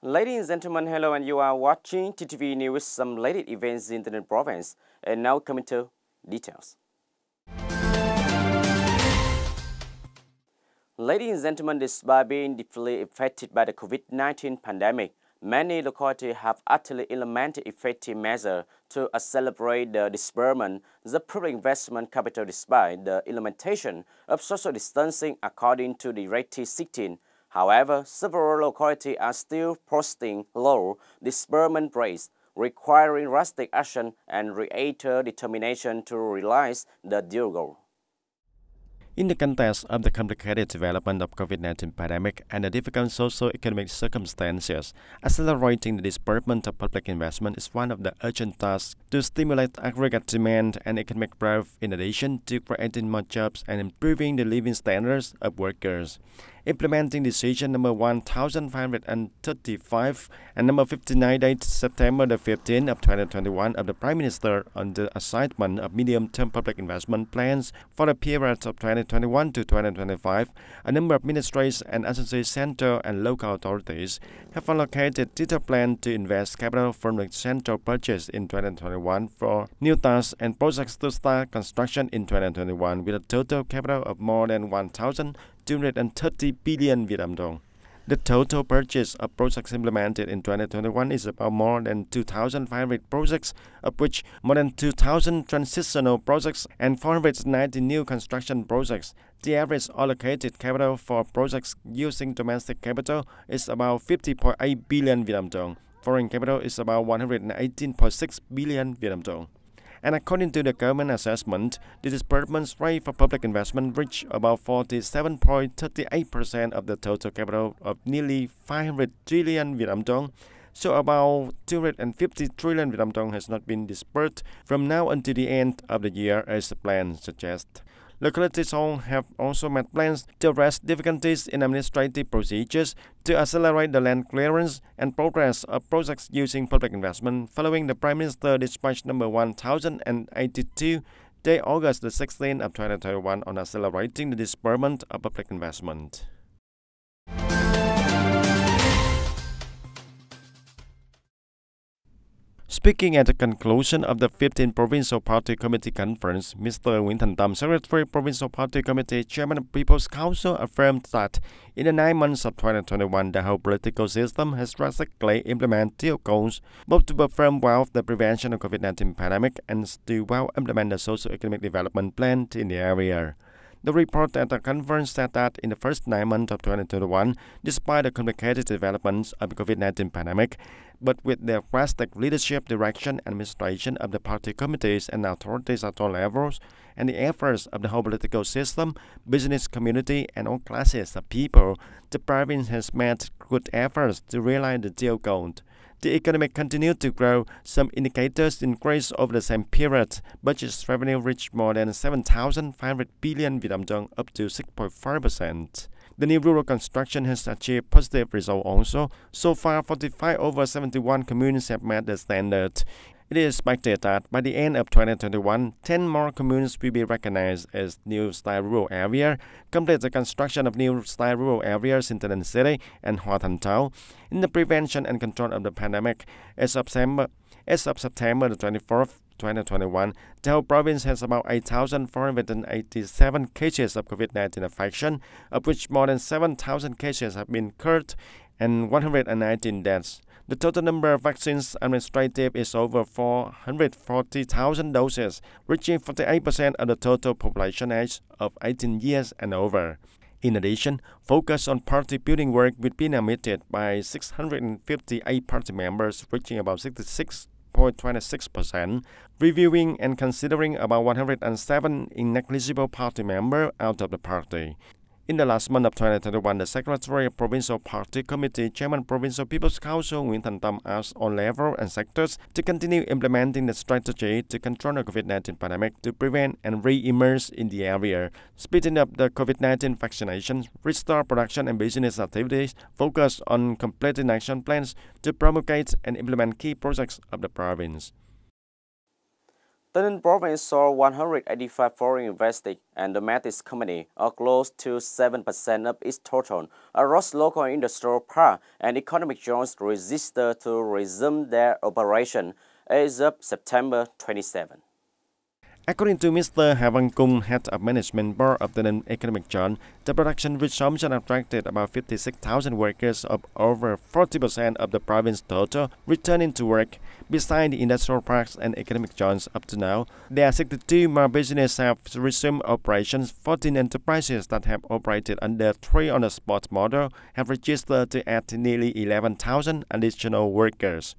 Ladies and gentlemen, hello, and you are watching TTV News, some latest events in the province. And now coming to details. Ladies and gentlemen, despite being deeply affected by the COVID-19 pandemic, many localities have actually implemented effective measures to accelerate the disbursement of the public investment capital despite the implementation of social distancing according to Directive 16. However, several localities are still posting low disbursement rates, requiring drastic action and greater determination to realize the dual goal. In the context of the complicated development of COVID-19 pandemic and the difficult socio-economic circumstances, accelerating the disbursement of public investment is one of the urgent tasks to stimulate aggregate demand and economic growth in addition to creating more jobs and improving the living standards of workers. Implementing decision number 1535 and number 59 dated September the 15th of 2021 of the Prime Minister on the assignment of medium-term public investment plans for the period of 2021 to 2025, a number of ministries and associate central and local authorities have allocated detailed plans to invest capital from the central budget in 2021 for new tasks and projects to start construction in 2021 with a total capital of more than 1,230 billion Vietnam dong. The total purchase of projects implemented in 2021 is about more than 2,500 projects, of which more than 2,000 transitional projects and 490 new construction projects. The average allocated capital for projects using domestic capital is about 50.8 billion Vietnam dong. Foreign capital is about 118.6 billion Vietnam dong. And according to the government assessment, the disbursement rate for public investment reached about 47.38% of the total capital of nearly 500 trillion Vietnam dong. So about 250 trillion Vietnam dong has not been disbursed from now until the end of the year as the plan suggests. Localities have also made plans to address difficulties in administrative procedures to accelerate the land clearance and progress of projects using public investment following the Prime Minister dispatch number 1082 dated August the 16th of 2021 on accelerating the disbursement of public investment. Speaking at the conclusion of the 15th Provincial Party Committee Conference, Mr. Nguyễn Thành Tâm, Secretary Provincial Party Committee, Chairman of People's Council, affirmed that in the 9 months of 2021, the whole political system has drastically implemented dual goals, both to perform well the prevention of COVID-19 pandemic and to well implement the socio-economic development plan in the area. The report at the conference said that in the first 9 months of 2021, despite the complicated developments of the COVID-19 pandemic, but with the drastic leadership, direction, and administration of the party committees and authorities at all levels, and the efforts of the whole political system, business community, and all classes of people, the province has made good efforts to realize the dual goal. The economy continued to grow. Some indicators increased over the same period. Budget revenue reached more than 7,500 billion Vietnam dong, up to 6.5%. The new rural construction has achieved positive results also. So far, 45 over 71 communes have met the standard. It is expected that by the end of 2021, 10 more communes will be recognized as new style rural area, complete the construction of new style rural areas in Tay Ninh City and Hoa Thanh Town. In the prevention and control of the pandemic, as of September the 24th, 2021, the whole province has about 8,487 cases of COVID-19 infection, of which more than 7,000 cases have been cured and 119 deaths. The total number of vaccines administered is over 440,000 doses, reaching 48% of the total population age of 18 years and over. In addition, focus on party building work will be admitted by 658 party members, reaching about 66.26%, reviewing and considering about 107 negligible party members out of the party. In the last month of 2021, the Secretary of Provincial Party Committee, Chairman Provincial People's Council, Nguyễn Thành Tâm, asked all levels and sectors to continue implementing the strategy to control the COVID-19 pandemic to prevent and re-emerge in the area, speeding up the COVID-19 vaccinations, restore production and business activities, focus on completing action plans to promulgate and implement key projects of the province. Tay Ninh province saw 185 foreign investing and domestic companies, or close to 7% of its total, across local industrial park and economic zones registered to resume their operation as of September 27. According to Mr. Havangkung, head of management board of the Tay Ninh economic zone, the production resumption attracted about 56,000 workers of over 40% of the province total returning to work. Besides the industrial parks and economic zones up to now, there are 62 more businesses have resumed operations. 14 enterprises that have operated under 3 on-the-spot model have registered to add nearly 11,000 additional workers.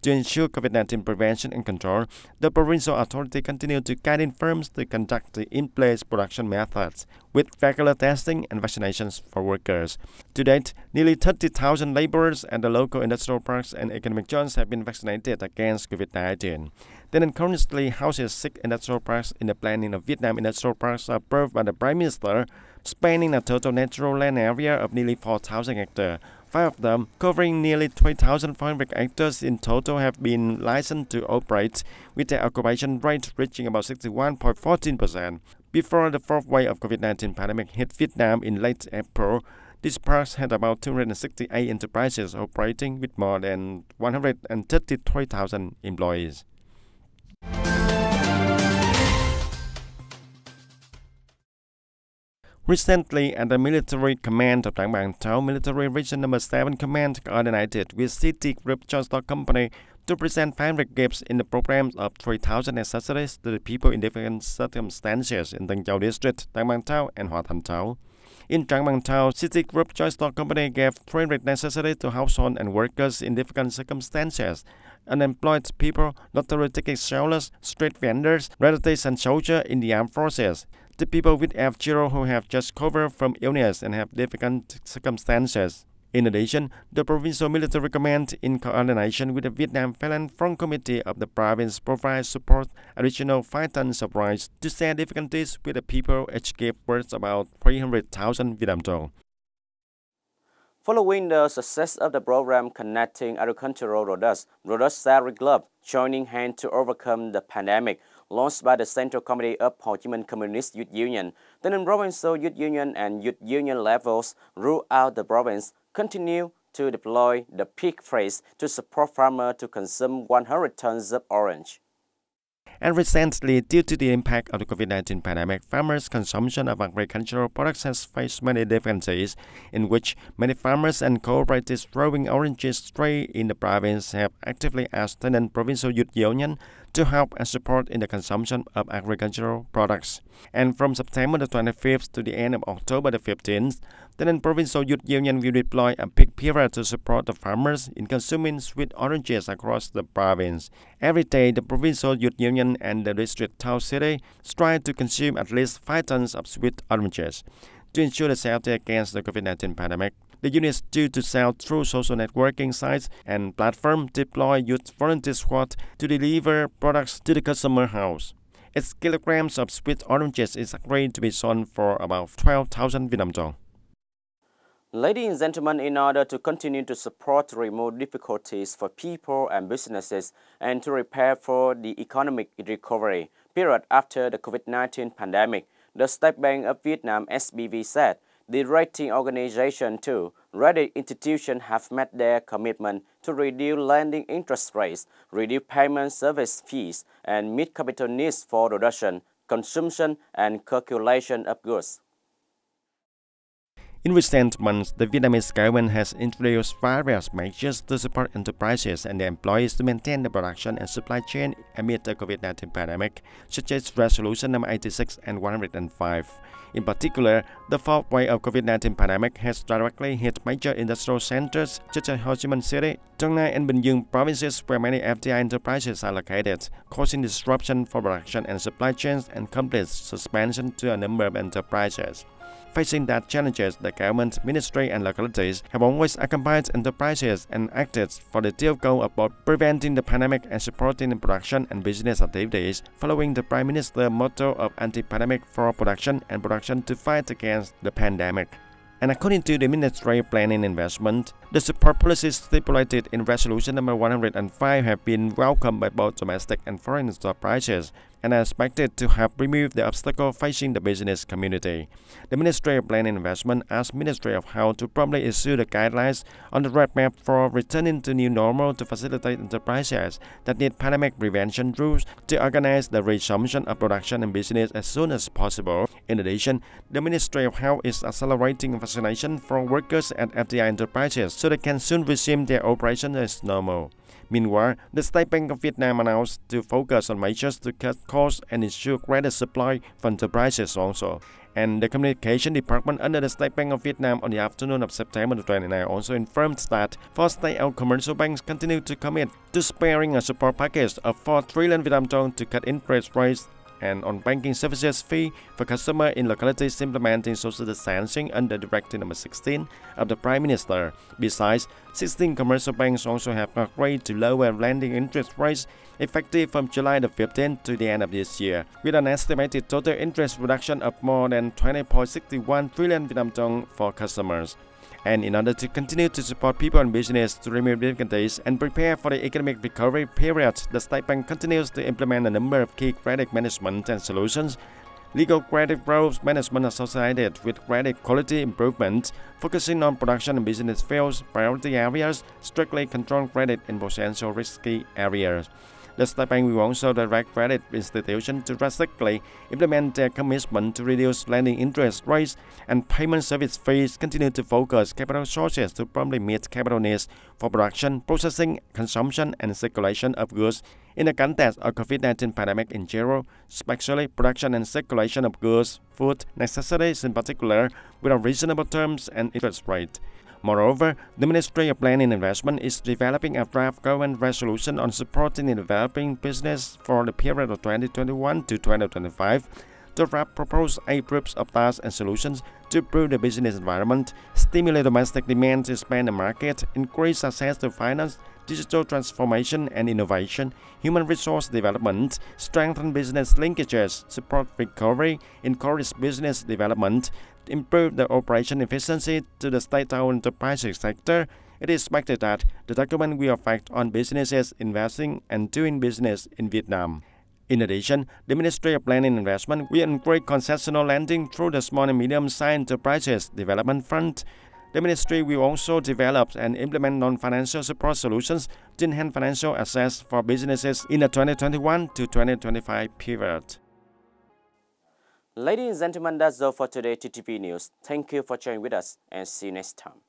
To ensure COVID-19 prevention and control, the provincial authority continued to guide firms to conduct the in-place production methods with regular testing and vaccinations for workers. To date, nearly 30,000 laborers at the local industrial parks and economic zones have been vaccinated against COVID-19. Tay Ninh currently houses 6 industrial parks in the planning of Vietnam industrial parks approved by the Prime Minister, spanning a total natural land area of nearly 4,000 hectares. 5 of them, covering nearly 3,400 hectares in total, have been licensed to operate, with their occupation rate reaching about 61.14%. Before the fourth wave of COVID-19 pandemic hit Vietnam in late April, these parks had about 268 enterprises operating with more than 133,000 employees. Recently, at the military command of Trảng Bàng Thao, Military Region No. 7 Command coordinated with City Group Transport Company to present 500 gifts in the programs of 3,000 accessories to the people in different circumstances in Tân Châu District, Trảng Bàng Thao and Hòa Thành Thao. In Trảng Bàng Thao, City Group Transport Company gave 300 accessories to household and workers in different circumstances: unemployed people, lottery ticket sellers, street vendors, relatives and soldiers in the armed forces, the people with F0 who have just recovered from illness and have difficult circumstances. In addition, the Provincial Military Command, in coordination with the Vietnam Phalanx Front Committee of the province, provides support additional 5 tons of rice to share difficulties with the people, each gift worth about 300,000 Vietnam dong. Following the success of the program connecting agricultural products salary club joining hands to overcome the pandemic, launched by the Central Committee of Ho Chi Minh Communist Youth Union, the Provincial Youth Union and Youth Union levels throughout the province continue to deploy the pig phrase to support farmers to consume 100 tons of orange. And recently, due to the impact of the COVID-19 pandemic, farmers' consumption of agricultural products has faced many difficulties, in which many farmers and cooperatives growing oranges trade in the province have actively asked the Provincial Youth Union to help and support in the consumption of agricultural products. And from September the 25th to the end of October the 15th, the Provincial Youth Union will deploy a peak period to support the farmers in consuming sweet oranges across the province. Every day, the Provincial Youth Union and the district Thao City strive to consume at least 5 tons of sweet oranges. To ensure the safety against the COVID-19 pandemic, the unit is due to sell through social networking sites and platforms, deploy youth volunteer squad to deliver products to the customer house. Its kilograms of sweet oranges is agreed to be sold for about 12,000 Vietnam dong. Ladies and gentlemen, in order to continue to support remote difficulties for people and businesses and to prepare for the economic recovery period after the COVID-19 pandemic, the State Bank of Vietnam SBV said the rating organization too, rated institutions have met their commitment to reduce lending interest rates, reduce payment service fees, and meet capital needs for production, consumption, and circulation of goods. In recent months, the Vietnamese government has introduced various measures to support enterprises and their employees to maintain the production and supply chain amid the COVID-19 pandemic, such as Resolution No. 86 and 105. In particular, the fourth wave of COVID-19 pandemic has directly hit major industrial centers such as Ho Chi Minh City, Dong Nai and Bình Dương provinces where many FDI enterprises are located, causing disruption for production and supply chains and complete suspension to a number of enterprises. Facing that challenges, the government, ministry and localities have always accompanied enterprises and acted for the dual goal of both preventing the pandemic and supporting the production and business activities, following the Prime Minister's motto of anti-pandemic for production and production to fight against the pandemic. And according to the Ministry of Planning and Investment, the support policies stipulated in Resolution number 105 have been welcomed by both domestic and foreign enterprises and are expected to have removed the obstacle facing the business community. The Ministry of Planning and Investment asked Ministry of Health to promptly issue the guidelines on the roadmap for returning to new normal to facilitate enterprises that need pandemic prevention rules to organize the resumption of production and business as soon as possible. In addition, the Ministry of Health is accelerating vaccination for workers at FDI enterprises so they can soon resume their operation as normal. Meanwhile, the State Bank of Vietnam announced to focus on measures to cut costs and ensure greater supply for enterprises also. And the Communication Department under the State Bank of Vietnam on the afternoon of September 29 also informed that 4 state-owned commercial banks continue to commit to sparing a support package of 4 trillion Vietnam dong to cut interest rates and on banking services fee for customers in localities implementing social distancing under Directive number 16 of the Prime Minister. Besides, 16 commercial banks also have agreed to lower lending interest rates effective from July the 15th to the end of this year, with an estimated total interest reduction of more than 20.61 trillion Vietnam dong for customers. And in order to continue to support people and business to remove difficulties and prepare for the economic recovery period, the State Bank continues to implement a number of key credit management and solutions. Legal credit growth management associated with credit quality improvement, focusing on production and business fields, priority areas, strictly controlled credit in potential risky areas. The State Bank will also direct credit institutions to drastically implement their commitment to reduce lending interest rates and payment service fees, continue to focus capital sources to promptly meet capital needs for production, processing, consumption, and circulation of goods in the context of COVID-19 pandemic in general, especially production and circulation of goods, food, necessities in particular, with reasonable terms and interest rate. Moreover, the Ministry of Planning and Investment is developing a draft government resolution on supporting the developing business for the period of 2021 to 2025. The draft proposed 8 groups of tasks and solutions to improve the business environment, stimulate domestic demand to expand the market, increase access to finance, digital transformation and innovation, human resource development, strengthen business linkages, support recovery, encourage business development, improve the operation efficiency to the state-owned enterprises sector. It is expected that the document will affect on businesses investing and doing business in Vietnam. In addition, the Ministry of Planning and Investment will encourage concessional lending through the Small and Medium-Sized Enterprises Development Fund. The Ministry will also develop and implement non-financial support solutions to enhance financial access for businesses in the 2021 to 2025 period. Ladies and gentlemen, that's all for today TTV News. Thank you for joining with us and see you next time.